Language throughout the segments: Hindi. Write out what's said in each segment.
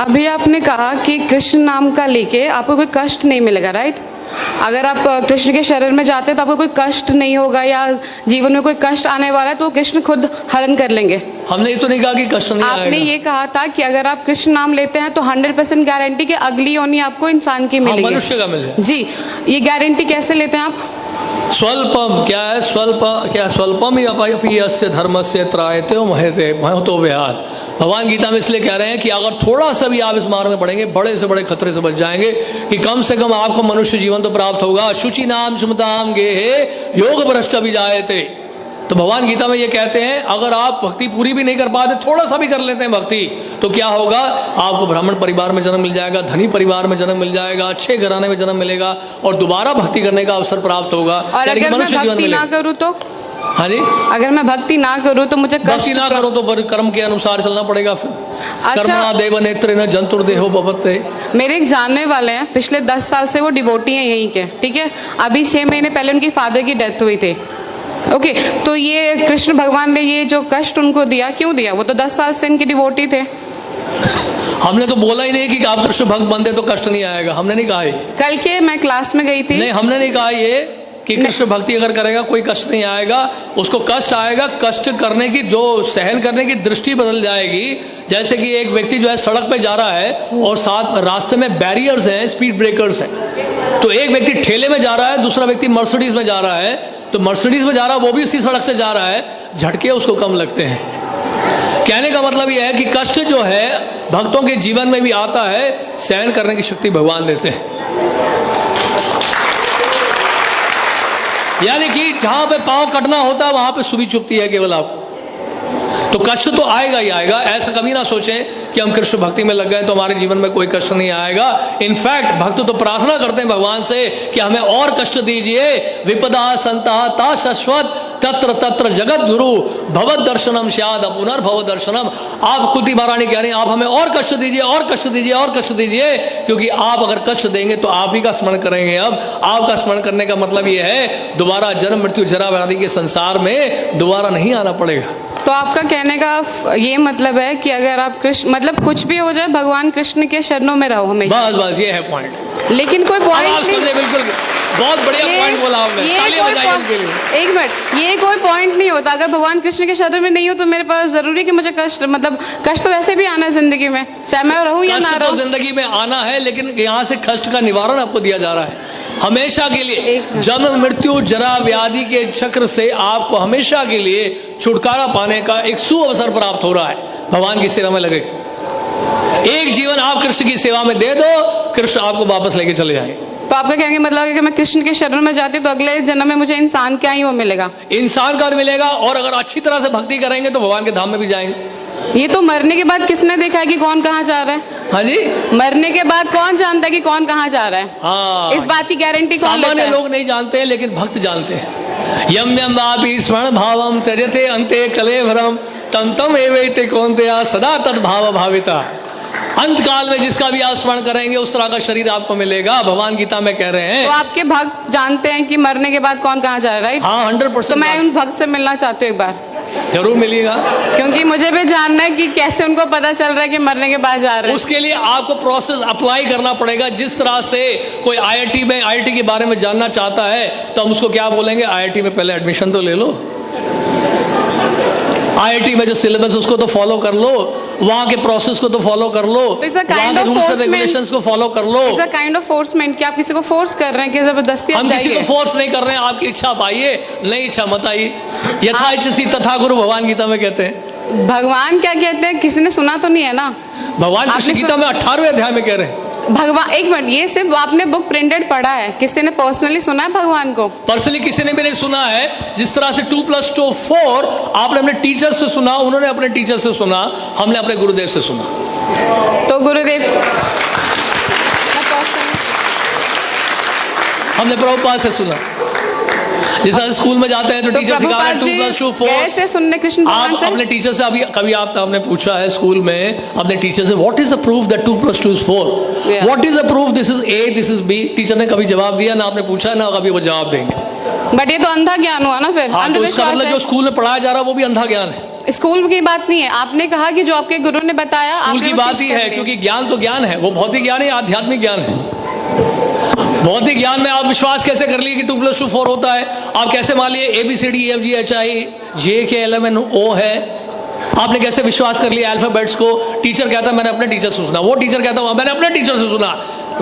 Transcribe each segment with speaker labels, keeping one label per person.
Speaker 1: अभी आपने कहा कि कृष्ण नाम का लेके आपको कोई कष्ट नहीं मिलेगा, राइट? अगर आप कृष्ण के शरण में जाते हैं तो आपको कोई कष्ट नहीं होगा, या जीवन में कोई कष्ट आने वाला है तो कृष्ण खुद हरण कर लेंगे।
Speaker 2: हमने ये तो नहीं कहा कि कष्ट नहीं आएगा।
Speaker 1: आपने ये कहा था कि अगर आप कृष्ण नाम लेते हैं तो 100% गारंटी कि अगली योनि आपको इंसान की मिलेगी,
Speaker 2: मनुष्य का मिलेगा।
Speaker 1: जी, ये गारंटी कैसे लेते हैं आप?
Speaker 2: स्वल्पम क्या है? स्वल्पम ही अपि यस्य धर्मस्य त्रायते महतो विहार। भगवान गीता में इसलिए कह रहे हैं कि अगर थोड़ा सा भी आप इस मार्ग में पड़ेंगे, बड़े से बड़े खतरे से बच जाएंगे कि कम से कम आपको मनुष्य जीवन तो प्राप्त होगा। शुचि नाम सुमताम गेहे योग भ्रष्ट भी जायते। तो भगवान गीता में ये कहते हैं अगर आप भक्ति पूरी भी नहीं कर पाते, थोड़ा सा भी कर लेते हैं भक्ति, तो क्या होगा? आपको ब्राह्मण परिवार में जन्म मिल जाएगा, धनी परिवार में जन्म मिल जाएगा, अच्छे घराने में जन्म मिलेगा और दोबारा भक्ति करने का अवसर प्राप्त होगा।
Speaker 1: और अगर मैं भक्ति ना करूँ तो?
Speaker 2: हाँ जी,
Speaker 1: अगर मैं भक्ति ना करूँ तो मुझे
Speaker 2: भक्ति ना करो तो कर्म के अनुसार चलना पड़ेगा। फिर कर्मणा देव नेत्रेण जंतुर्देहो भवते।
Speaker 1: मेरे एक जानने वाले हैं, पिछले 10 साल से वो डिवोटी हैं यहीं के, ठीक है? अभी 6 महीने पहले उनकी फादर की डेथ हुई थी। ओके, तो ये कृष्ण भगवान ने ये जो कष्ट उनको दिया, क्यों दिया? वो तो 10 साल से इनके डिवोटी थे।
Speaker 2: हमने तो बोला ही नहीं कि आप कृष्ण भक्त बनते तो कष्ट नहीं आएगा, हमने नहीं कहा ये।
Speaker 1: कल के मैं क्लास में गई थी,
Speaker 2: नहीं, हमने नहीं कहा ये कि कृष्ण भक्ति अगर करेगा कोई कष्ट नहीं आएगा। उसको कष्ट आएगा, कष्ट करने की जो सहन करने की दृष्टि बदल जाएगी। जैसे कि एक व्यक्ति जो है सड़क पे जा रहा है और साथ रास्ते में बैरियर्स हैं, स्पीड ब्रेकर्स हैं, तो एक व्यक्ति ठेले में जा रहा है, दूसरा व्यक्ति मर्सिडीज में जा रहा है। तो मर्सिडीज में जा रहा है, वो भी उसी सड़क से जा रहा है, झटके उसको कम लगते हैं। कहने का मतलब यह है कि कष्ट जो है भक्तों के जीवन में भी आता है, सहन करने की शक्ति भगवान देते हैं। यानी कि जहां पे पांव कटना होता है वहां पे सुबह चुभती है केवल आपको। तो कष्ट तो आएगा ही आएगा। ऐसा कभी ना सोचें कि हम कृष्ण भक्ति में लग गए तो हमारे जीवन में कोई कष्ट नहीं आएगा। इनफैक्ट भक्त तो प्रार्थना करते हैं भगवान से कि हमें और कष्ट दीजिए। विपदा संता ता शाश्वत तत्र तत्र जगत गुरु भगवत दर्शनम स्याद पुनर्भव दर्शनम। आप कुंती महारानी कह रही हैं आप हमें और कष्ट दीजिए, और कष्ट दीजिए, और कष्ट दीजिए, क्योंकि आप अगर कष्ट देंगे तो आप ही का स्मरण करेंगे। अब आपका स्मरण करने का मतलब ये है दोबारा जन्म मृत्यु जरा व्याधि के संसार में दोबारा नहीं आना पड़ेगा।
Speaker 1: तो आपका कहने का ये मतलब है कि अगर आप कृष्ण, मतलब कुछ भी हो जाए भगवान कृष्ण के शरणों में रहो हमेशा।
Speaker 2: बस ये है पॉइंट।
Speaker 1: लेकिन कोई पॉइंट नहीं,
Speaker 2: बिल्कुल बहुत बढ़िया पॉइंट बोला आपने, तालियां बजाइए उनके लिए।
Speaker 1: एक मिनट, ये कोई पॉइंट नहीं होता। अगर भगवान कृष्ण के शरण में नहीं हो तो मेरे पास जरूरी है कि मुझे कष्ट, मतलब कष्ट तो वैसे भी आना है जिंदगी में, चाहे मैं रहूं या ना रहूं।
Speaker 2: जिंदगी में आना है, लेकिन यहाँ से कष्ट का निवारण आपको दिया जा रहा है हमेशा के लिए। जन्म मृत्यु जरा व्याधि के चक्र से आपको हमेशा के लिए छुटकारा पाने का एक सुअवसर प्राप्त हो रहा है। भगवान की सेवा में लगे, एक जीवन आप कृष्ण की सेवा में दे दो, कृष्ण आपको वापस लेके चले जाएंगे।
Speaker 1: तो आपका कहने का मतलब है कि मैं कृष्ण के शरण में जाती तो अगले जन्म में मुझे इंसान क्या ही वो मिलेगा,
Speaker 2: इंसान का मिलेगा। और अगर अच्छी तरह से भक्ति करेंगे तो भगवान के धाम में भी जाएंगे।
Speaker 1: ये तो मरने के बाद किसने देखा है कि कौन कहाँ जा रहा है?
Speaker 2: हाँ जी,
Speaker 1: मरने के बाद कौन जानता है कि कौन कहाँ जा रहा है?
Speaker 2: हाँ,
Speaker 1: इस बात की गारंटी कौन लेता है?
Speaker 2: सामान्य लोग नहीं जानते हैं, लेकिन भक्त जानते हैं। यम यम वापि स्मरण भावम त्यजते अंते कलेवरम तम तम एवैते कौन्तेय सदा तद भाव भाविता। अंत काल में जिसका भी आप स्मरण करेंगे उस तरह का शरीर आपको मिलेगा। भगवान गीता में कह रहे हैं।
Speaker 1: तो आपके भक्त जानते हैं कि मरने के बाद कौन कहाँ जा रहा है, राइट?
Speaker 2: हाँ, 100%।
Speaker 1: तो मैं उन भक्त से मिलना चाहती हूँ एक बार।
Speaker 2: जरूर मिलेगा,
Speaker 1: क्योंकि मुझे भी जानना है कि कैसे उनको पता चल रहा है कि मरने के बाद जा रहे हैं।
Speaker 2: उसके लिए आपको प्रोसेस अप्लाई करना पड़ेगा। जिस तरह से कोई आईआईटी के बारे में जानना चाहता है तो हम उसको क्या बोलेंगे, आईआईटी में पहले एडमिशन तो ले लो, आईआईटी में जो सिलेबस उसको तो फॉलो कर लो, वहाँ के प्रोसेस को तो फॉलो कर लो, वहाँ के रूल्स एंड रेगुलेशंस को फॉलो कर लो।
Speaker 1: इट्स अ काइंड ऑफ फोर्समेंट कि आप किसी को फोर्स कर रहे हैं कि जबरदस्ती आप
Speaker 2: जाइए। हम किसी को फोर्स नहीं कर रहे हैं, आपकी इच्छा पाइए, नहीं इच्छा मत आइए। यथा इच्छसि तथा गुरु, भगवान गीता में कहते हैं।
Speaker 1: भगवान क्या कहते हैं? किसी ने सुना तो नहीं है ना?
Speaker 2: भगवान कृष्ण गीता में 18वें अध्याय में कह रहे हैं।
Speaker 1: भगवान, एक मिनट, ये सिर्फ आपने बुक प्रिंटेड पढ़ा है, किसी ने पर्सनली सुना है भगवान को?
Speaker 2: पर्सनली किसी ने भी नहीं सुना है। जिस तरह से 2 + 2 4 आपने अपने टीचर से सुना, उन्होंने अपने टीचर से सुना, हमने अपने गुरुदेव से सुना।
Speaker 1: तो गुरुदेव,
Speaker 2: हमने प्रभुपाद से सुना। जैसा स्कूल में जाते हैं तो टीचर सिखा रहे हैं 2 + 2 4
Speaker 1: सुनने कृष्ण भगवान से।
Speaker 2: अपने टीचर से कभी आपने पूछा है स्कूल में अपने टीचर से what is the proof that 2 + 2 is 4? What is the proof this is A, this is B? Teacher ने कभी जवाब दिया ना, आपने पूछा ना कभी वो जवाब देंगे।
Speaker 1: बट ये तो अंधा ज्ञान हुआ ना फिर।
Speaker 2: हाँ, तो इसका मतलब जो स्कूल में पढ़ाया जा रहा है वो भी अंधा ज्ञान है।
Speaker 1: स्कूल की बात नहीं है, आपने कहा कि जो आपके गुरु ने बताया
Speaker 2: स्कूल
Speaker 1: आपने
Speaker 2: की
Speaker 1: वो
Speaker 2: बात
Speaker 1: चीज़
Speaker 2: ही
Speaker 1: कर
Speaker 2: है,
Speaker 1: ली।
Speaker 2: क्योंकि ज्ञान तो ज्ञान है, वो भौतिक ज्ञान है, आध्यात्मिक ज्ञान है। भौतिक ज्ञान में आप विश्वास कैसे कर लिए कि 2 + 2 4 होता है? आप कैसे मान लिए ABCDEFGHIJ है? आपने कैसे विश्वास कर लिया अल्फाबेट्स को? टीचर कहता मैंने अपने टीचर से सुना, वो टीचर कहता मैंने अपने टीचर से सुना,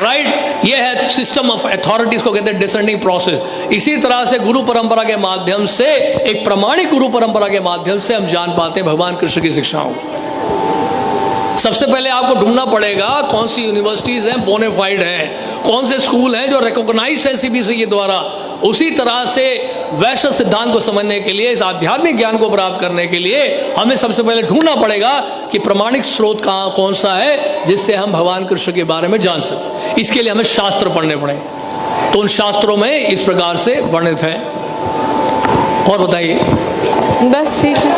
Speaker 2: राइट? ये है सिस्टम ऑफ अथॉरिटीज को कहते हैं डिसेंडिंग प्रोसेस। इसी तरह से गुरु परंपरा के माध्यम से, एक प्रामाणिक गुरु परंपरा के माध्यम से हम जान पाते हैं भगवान कृष्ण की शिक्षाओं को। सबसे पहले आपको ढूंढना पड़ेगा कौन सी यूनिवर्सिटीज हैं बोनेफाइड हैं, कौन से स्कूल हैं जो रिकॉग्नाइज्ड है CBSE के द्वारा। उसी तरह से वैष्णव सिद्धांत को समझने के लिए, इस आध्यात्मिक ज्ञान को प्राप्त करने के लिए हमें सबसे पहले ढूंढना पड़ेगा कि प्रामाणिक स्रोत कहाँ कौन सा है जिससे हम भगवान कृष्ण के बारे में जान सकें। इसके लिए हमें शास्त्र पढ़ने पड़े, तो उन शास्त्रों में इस प्रकार से वर्णित है। और बताइए।
Speaker 1: बस ठीक है।